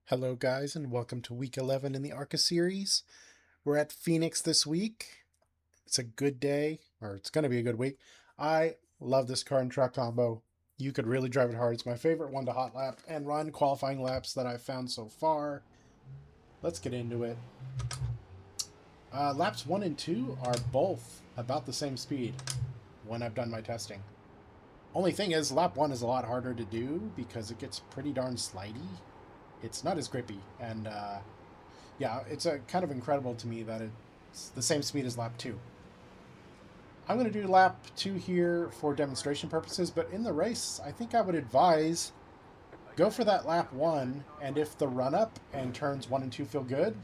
Hello guys and welcome to week 11 in the ARCA series. We're at Phoenix this week. It's a good day, or it's going to be a good week. I love this car and truck combo. You could really drive it hard. It's my favorite one to hot lap and run qualifying laps that I've found so far. Let's get into it. Laps 1 and 2 are both about the same speed when I've done my testing. Only thing is, lap 1 is a lot harder to do because it gets pretty darn slidey. It's not as grippy, and yeah, it's kind of incredible to me that it's the same speed as lap 2. I'm going to do lap 2 here for demonstration purposes, but in the race, I think I would advise go for that lap 1, and if the run-up and turns 1 and 2 feel good,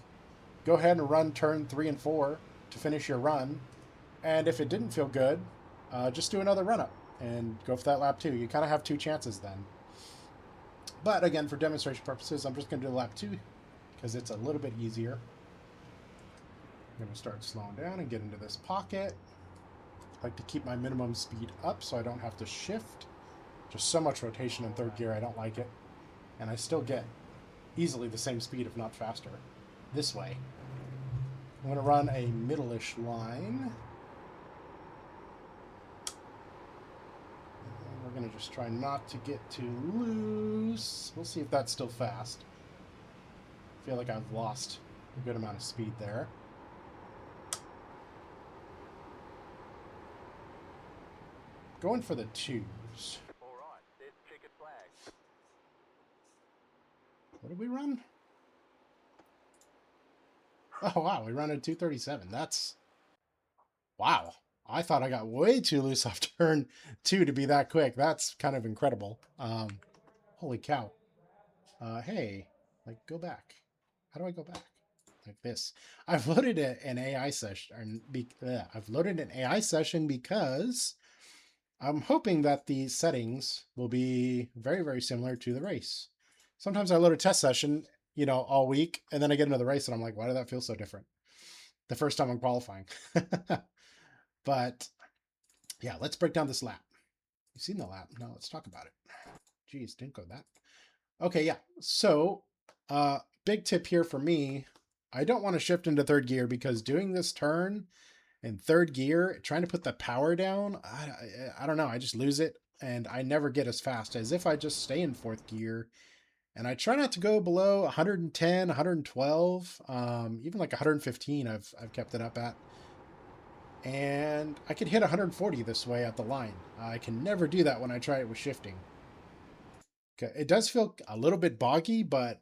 go ahead and run turn 3 and 4 to finish your run, and if it didn't feel good, just do another run-up and go for that lap 2. You kind of have two chances then. But again, for demonstration purposes, I'm just going to do lap 2 because it's a little bit easier. I'm going to start slowing down and get into this pocket. I like to keep my minimum speed up so I don't have to shift. Just so much rotation in third gear, I don't like it. And I still get easily the same speed, if not faster, this way. I'm going to run a middle-ish line. We're going to just try not to get too loose. We'll see if that's still fast. I feel like I've lost a good amount of speed there. Going for the twos. What did we run? Oh, wow, we run a 237. That's... Wow. I thought I got way too loose off turn 2 to be that quick. That's kind of incredible. Holy cow. Hey, like, go back. How do I go back? Like this. I've loaded an AI session. I've loaded an AI session because I'm hoping that the settings will be very, very similar to the race. Sometimes I load a test session, you know, all week, and then I get into the race and I'm like, why did that feel so different? The first time I'm qualifying. But yeah, let's break down this lap. You've seen the lap. Now let's talk about it. Geez, didn't go that. Okay, yeah. So, big tip here for me, I don't want to shift into third gear because doing this turn in third gear, trying to put the power down, I don't know. I just lose it, and I never get as fast as if I just stay in fourth gear. And I try not to go below 110, 112, even like 115 I've kept it up at. And I could hit 140 this way at the line. I can never do that when I try it with shifting. Okay, it does feel a little bit boggy, but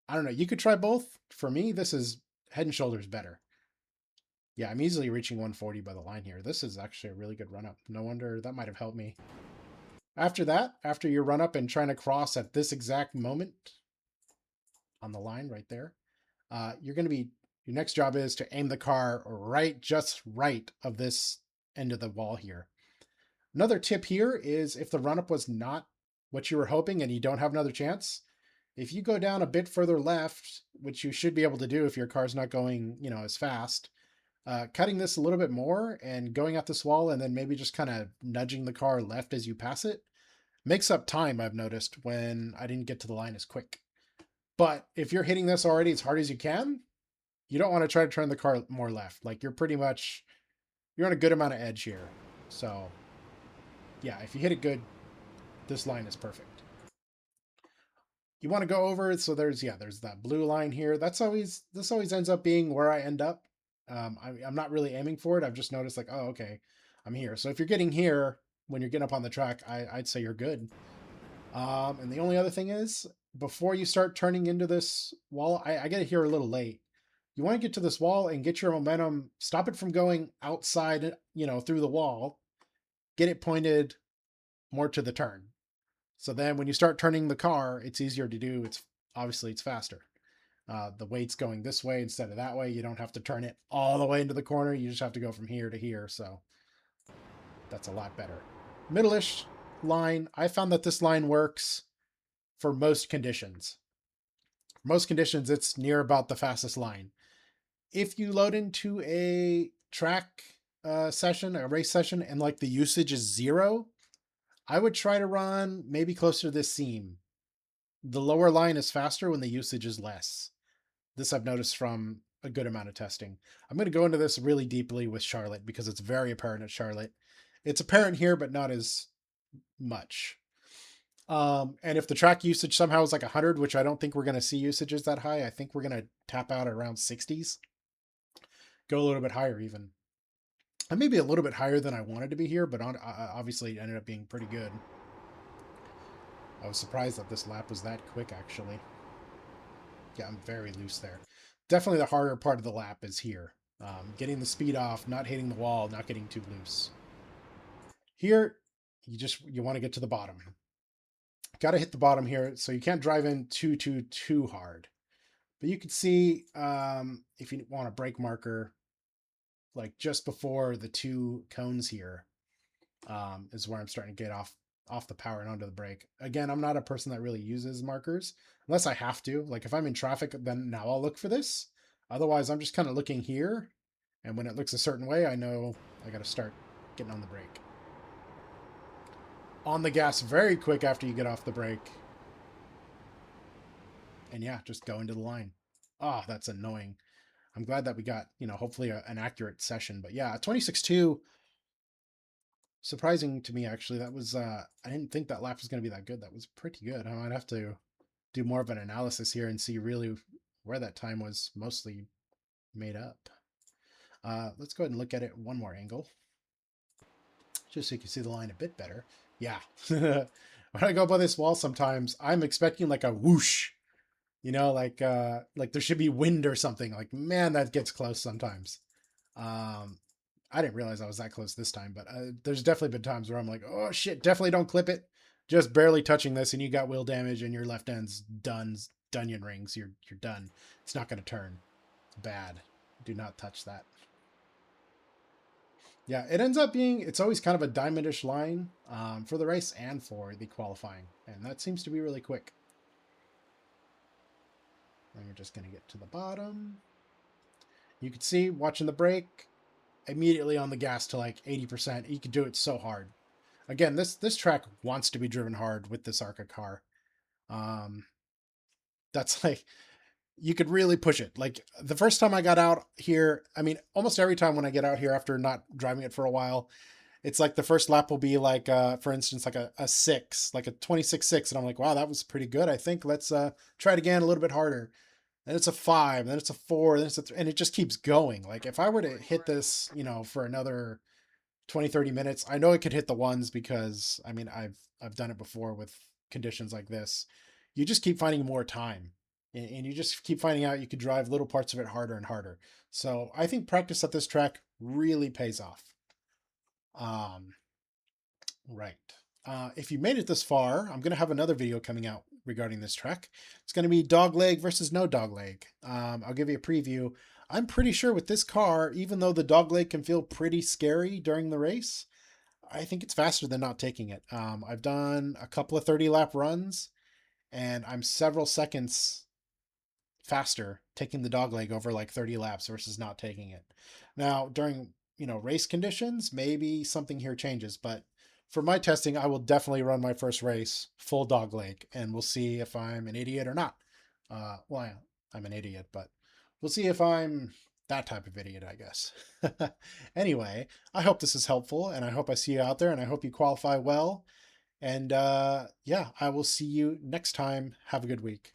I don't know. You could try both. For me, this is head and shoulders better. Yeah, I'm easily reaching 140 by the line here. This is actually a really good run up. No wonder that might have helped me. After that, after your run up and trying to cross at this exact moment on the line right there, you're going to be, your next job is to aim the car right, just right of this end of the wall here. Another tip here is if the run up was not what you were hoping and you don't have another chance, if you go down a bit further left, which you should be able to do if your car's not going, you know, as fast, cutting this a little bit more and going at this wall and then maybe just kind of nudging the car left as you pass it makes up time, I've noticed, when I didn't get to the line as quick. But if you're hitting this already as hard as you can, you don't want to try to turn the car more left. Like you're on a good amount of edge here. So yeah, if you hit it good, this line is perfect. You want to go over it. So there's that blue line here. This always ends up being where I end up. I'm not really aiming for it. I've just noticed like, oh, okay, I'm here. So if you're getting here when you're getting up on the track, I'd say you're good. And the only other thing is before you start turning into this wall, I get here a little late. You want to get to this wall and get your momentum, stop it from going outside, you know, through the wall, get it pointed more to the turn. So then when you start turning the car, it's easier to do. It's faster. The weight's going this way instead of that way. You don't have to turn it all the way into the corner. You just have to go from here to here. So that's a lot better. Middle-ish line. I found that this line works for most conditions. Most conditions, it's near about the fastest line. If you load into a track session, a race session, and like the usage is 0, I would try to run maybe closer to this seam the lower line is faster when the usage is less. This I've noticed from a good amount of testing. I'm going to go into this really deeply with Charlotte because it's very apparent at Charlotte. It's apparent here, but not as much. And if the track usage somehow is like 100, which I don't think we're going to see usages that high, I think we're going to tap out at around 60s. Go a little bit higher even. I may be a little bit higher than I wanted to be here, but obviously it ended up being pretty good. I was surprised that this lap was that quick, actually. Yeah, I'm very loose there. Definitely the harder part of the lap is here. Getting the speed off, not hitting the wall, not getting too loose. Here, you want to get to the bottom. Got to hit the bottom here, so you can't drive in too hard. But you can see if you want a brake marker, like just before the two cones here, is where I'm starting to get off the power and onto the brake. Again, I'm not a person that really uses markers unless I have to. Like if I'm in traffic, then now I'll look for this. Otherwise, I'm just kind of looking here. And when it looks a certain way, I know I got to start getting on the brake. On the gas very quick after you get off the brake. And yeah, just go into the line. Oh, that's annoying. I'm glad that we got, hopefully an accurate session. But yeah, 26.2. Surprising to me, actually. That was, I didn't think that lap was going to be that good. That was pretty good. I might have to do more of an analysis here and see really where that time was mostly made up. Let's go ahead and look at it one more angle, just so you can see the line a bit better. Yeah. When I go by this wall sometimes, I'm expecting like a whoosh, like there should be wind or something. Like, man, that gets close sometimes. I didn't realize I was that close this time, but there's definitely been times where I'm like, oh shit, definitely don't clip it. Just barely touching this and you got wheel damage and your left end's done, Dunyan rings. You're done. It's not going to turn. It's bad. Do not touch that. Yeah, it ends up being, it's always kind of a diamondish line for the race and for the qualifying. And that seems to be really quick. And we're just going to get to the bottom. You can see, watching the brake, immediately on the gas to like 80%. You can do it so hard. Again, this track wants to be driven hard with this ARCA car. That's like, you could really push it. Like the first time I got out here, I mean, almost every time when I get out here after not driving it for a while, it's like the first lap will be like, for instance, like a 6, like a 26.6. And I'm like, wow, that was pretty good. I think let's try it again a little bit harder. Then it's a 5, then it's a 4, then it's a 3, and it just keeps going. Like if I were to hit this, for another 20-30 minutes, I know it could hit the ones because I mean I've done it before with conditions like this. You just keep finding more time, and you just keep finding out you could drive little parts of it harder and harder. So I think practice at this track really pays off. Right. If you made it this far, I'm going to have another video coming out regarding this track. It's going to be dog leg versus no dog leg. I'll give you a preview. I'm pretty sure with this car, even though the dog leg can feel pretty scary during the race, I think it's faster than not taking it. I've done a couple of 30-lap runs, and I'm several seconds faster taking the dog leg over like 30 laps versus not taking it. Now, during, race conditions, maybe something here changes, but for my testing, I will definitely run my first race full dog leg, and we'll see if I'm an idiot or not. Well, I'm an idiot, but we'll see if I'm that type of idiot, I guess. Anyway, I hope this is helpful, and I hope I see you out there, and I hope you qualify well. And yeah, I will see you next time. Have a good week.